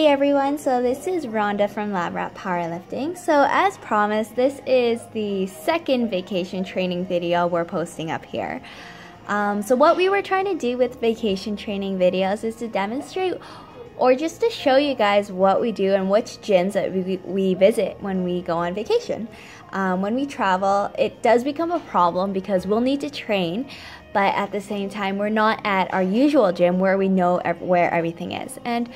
Hey everyone, so this is Rhonda from LabRat Powerlifting. So as promised, this is the second vacation training video we're posting up here. So what we were trying to do with vacation training videos is to demonstrate or just to show you guys what we do and which gyms that we visit when we go on vacation. When we travel, it does become a problem because we'll need to train, but at the same time, we're not at our usual gym where we know where everything is. And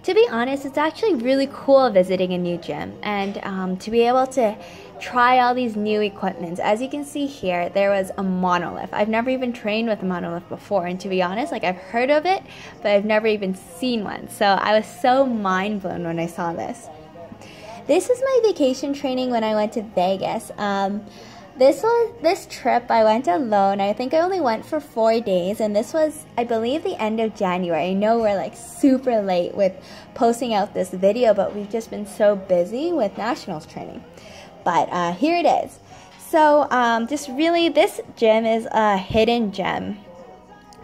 to be honest, it's actually really cool visiting a new gym and to be able to try all these new equipment. As you can see here, there was a monolift. I've never even trained with a monolift before, and to be honest, like I've heard of it, but I've never even seen one. So I was so mind blown when I saw this. This is my vacation training when I went to Vegas. This trip I went alone. I think I only went for 4 days, and this was, I believe, the end of January. I know we're like super late with posting out this video, but we've just been so busy with nationals training. But here it is. So just really, this gym is a hidden gem.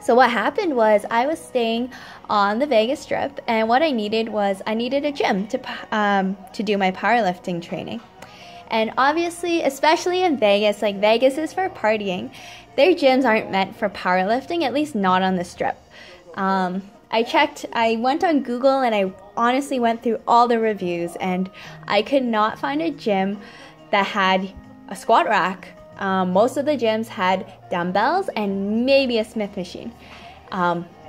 So what happened was I was staying on the Vegas Strip, and what I needed was a gym to do my powerlifting training. And obviously, especially in Vegas, like Vegas is for partying, their gyms aren't meant for powerlifting, at least not on the Strip. I went on Google and I honestly went through all the reviews, and I could not find a gym that had a squat rack. Most of the gyms had dumbbells and maybe a Smith machine.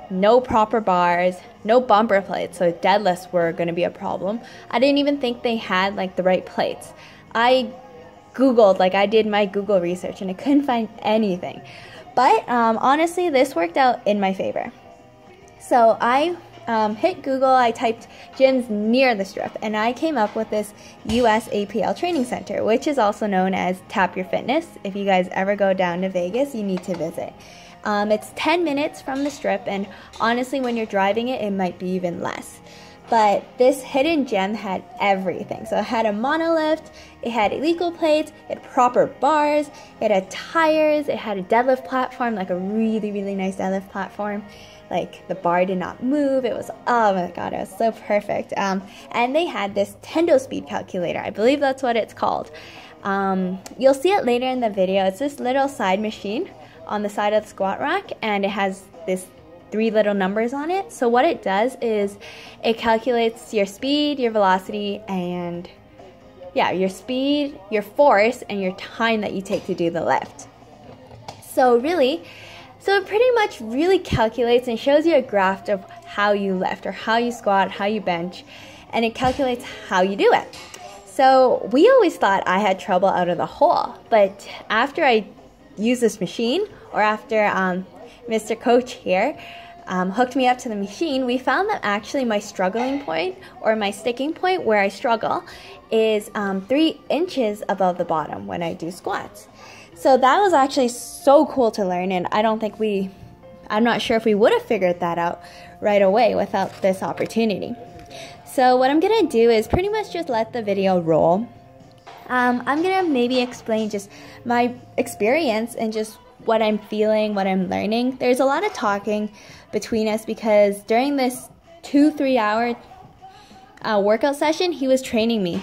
No proper bars, no bumper plates, so deadlifts were going to be a problem. I didn't even think they had like the right plates. I Googled, like I did my Google research, and I couldn't find anything. But honestly, this worked out in my favor. So I hit Google, I typed gyms near the Strip, and I came up with this USAPL training center, which is also known as Tap Your Fitness. If you guys ever go down to Vegas, you need to visit. It's 10 minutes from the Strip, and honestly, when you're driving it might be even less. But this hidden gem had everything. So it had a monolift, it had illegal plates, it had proper bars, it had tires, it had a deadlift platform, like a really, really nice deadlift platform. Like the bar did not move. It was, oh my God, it was so perfect. And they had this Tendo speed calculator. I believe that's what it's called. You'll see it later in the video. It's this little side machine on the side of the squat rack, and it has this 3 little numbers on it. So what it does is it calculates your speed, your velocity, and your speed, your force, and your time that you take to do the lift. So it pretty much really calculates and shows you a graph of how you lift or how you squat, how you bench, and it calculates how you do it. So we always thought I had trouble out of the hole, but after I used this machine, or after Mr. Coach here hooked me up to the machine, we found that actually my struggling point, or my sticking point where I struggle, is 3 inches above the bottom when I do squats. So that was actually so cool to learn, and I'm not sure if we would have figured that out right away without this opportunity. So what I'm gonna do is pretty much just let the video roll. I'm gonna maybe explain just my experience and just what I'm feeling, what I'm learning. There's a lot of talking between us because during this 2-3 hour workout session, he was training me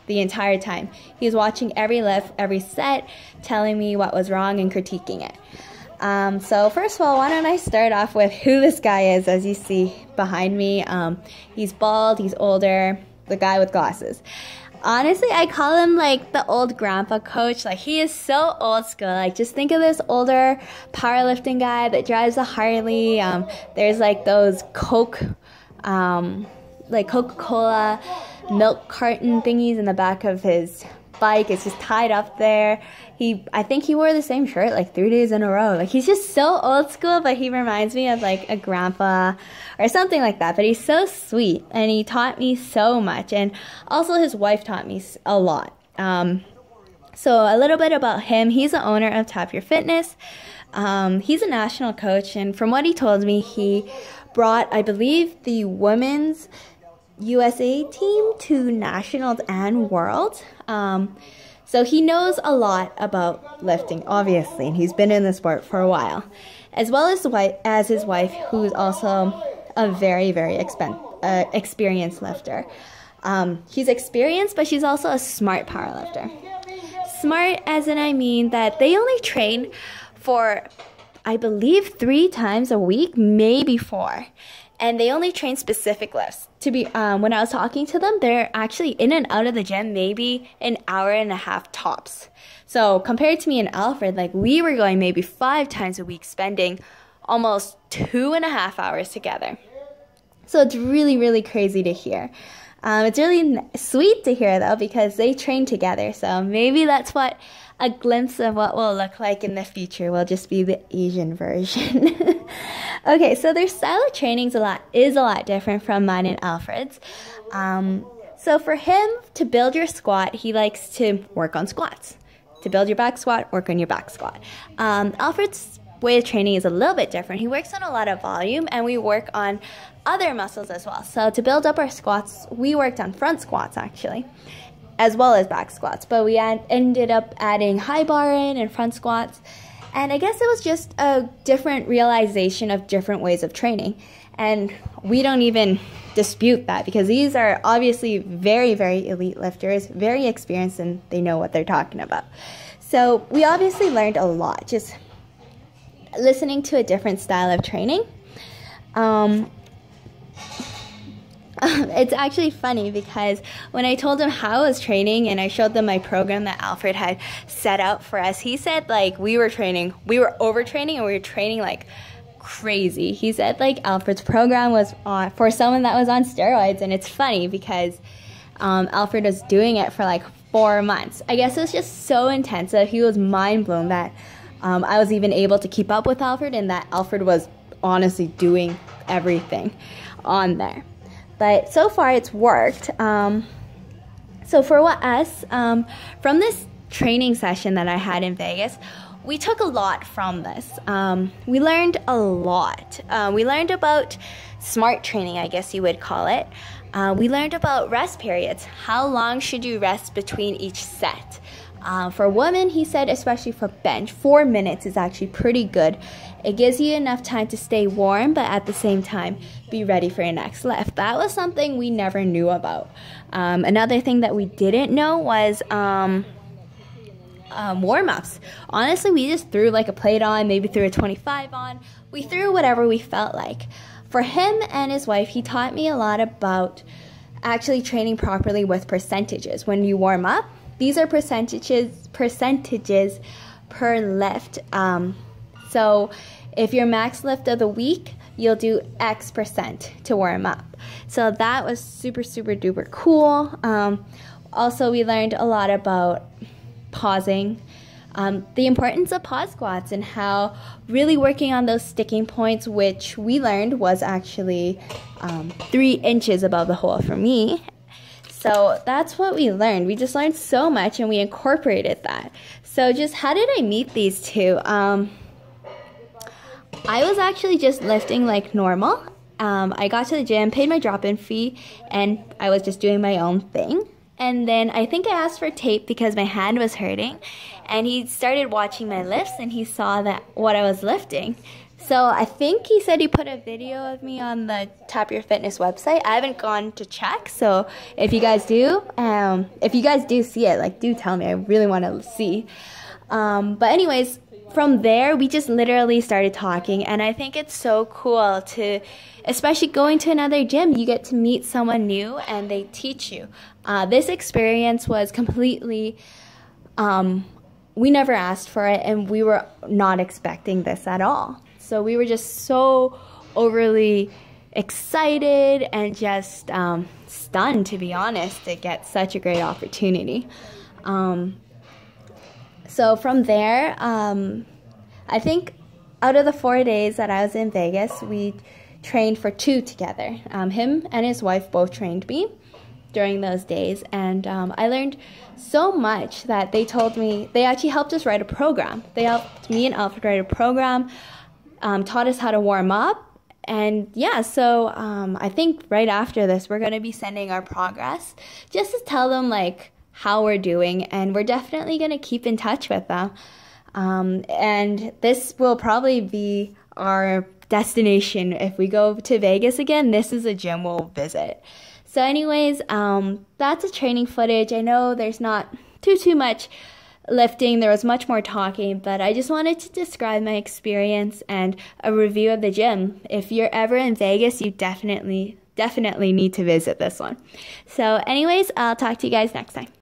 the entire time. He was watching every lift, every set, telling me what was wrong and critiquing it. So first of all, why don't I start off with who this guy is. As you see behind me, he's bald, he's older, the guy with glasses. Honestly, I call him like the old grandpa coach. Like, he is so old school. Like, just think of this older powerlifting guy that drives a Harley. There's like those like Coca-Cola milk carton thingies in the back of his bike. It's just tied up there. I think he wore the same shirt like 3 days in a row. Like, he's just so old school, but he reminds me of like a grandpa or something like that. But he's so sweet, and he taught me so much, and also his wife taught me a lot. So a little bit about him. He's the owner of Tap Your Fitness. He's a national coach, and from what he told me, he brought, I believe, the women's USA team to nationals and worlds. So he knows a lot about lifting, obviously, and he's been in the sport for a while, as well as his wife, who's also a very, very experienced lifter. She's experienced, but she's also a smart powerlifter. Smart as in, I mean that they only train for, I believe, 3 times a week, maybe 4. And they only train specific lifts. When I was talking to them, they're actually in and out of the gym maybe an hour and a half tops. So compared to me and Alfred, like we were going maybe 5 times a week, spending almost 2.5 hours together. So it's really, really crazy to hear. It's really sweet to hear though, because they train together. So maybe that's what a glimpse of what will look like in the future will just be the Asian version. Okay, so their style of training is a lot different from mine and Alfred's. So for him to build your squat, he likes to work on squats. To build your back squat, work on your back squat. Alfred's way of training is a little bit different. He works on a lot of volume, and we work on other muscles as well. So to build up our squats, we worked on front squats actually, as well as back squats. But we ended up adding high bar in and front squats. And I guess it was just a different realization of different ways of training. And we don't even dispute that, because these are obviously very, very elite lifters, very experienced, and they know what they're talking about. So we obviously learned a lot just listening to a different style of training. It's actually funny because when I told him how I was training and I showed them my program that Alfred had set out for us, he said like we were overtraining and we were training like crazy. He said like Alfred's program was for someone that was on steroids, and it's funny because Alfred was doing it for like 4 months. I guess it was just so intensive. He was mind blown that I was even able to keep up with Alfred, and that Alfred was honestly doing everything on there. But so far it's worked. So for us, from this training session that I had in Vegas, we took a lot from this. We learned a lot. We learned about smart training, I guess you would call it. We learned about rest periods. How long should you rest between each set? For women, he said, especially for bench, 4 minutes is actually pretty good. It gives you enough time to stay warm, but at the same time, be ready for your next lift. That was something we never knew about. Another thing that we didn't know was warm-ups. Honestly, we just threw like a plate on, maybe threw a 25 on. We threw whatever we felt like. For him and his wife, he taught me a lot about actually training properly with percentages. When you warm up, these are percentages per lift. So if your max lift of the week, you'll do X percent to warm up. So that was super, super duper cool. Also, we learned a lot about pausing, the importance of pause squats, and how really working on those sticking points, which we learned was actually 3 inches above the hole for me. So that's what we learned. We just learned so much, and we incorporated that. So just how did I meet these two? I was actually just lifting like normal. I got to the gym, paid my drop-in fee, and I was just doing my own thing. And then I think I asked for tape because my hand was hurting, and he started watching my lifts, and he saw that what I was lifting. So I think he said he put a video of me on the Tap Your Fitness website. I haven't gone to check, so if you guys do see it, like, do tell me. I really want to see. But anyways, from there, we just literally started talking, and I think it's so cool to, especially going to another gym, you get to meet someone new, and they teach you. This experience was completely, we never asked for it, and we were not expecting this at all. So we were just so overly excited and just stunned, to be honest, to get such a great opportunity. So from there, I think out of the 4 days that I was in Vegas, we trained for 2 together. Him and his wife both trained me during those days, and I learned so much that they told me, they actually helped us write a program. They helped me and Alfred write a program, taught us how to warm up, and yeah, so I think right after this, we're going to be sending our progress just to tell them like how we're doing, and we're definitely going to keep in touch with them. And this will probably be our destination. If we go to Vegas again, this is a gym we'll visit. So anyways, that's a training footage. I know there's not too much lifting. There was much more talking, but I just wanted to describe my experience and a review of the gym. If you're ever in Vegas, you definitely need to visit this one. So anyways, I'll talk to you guys next time.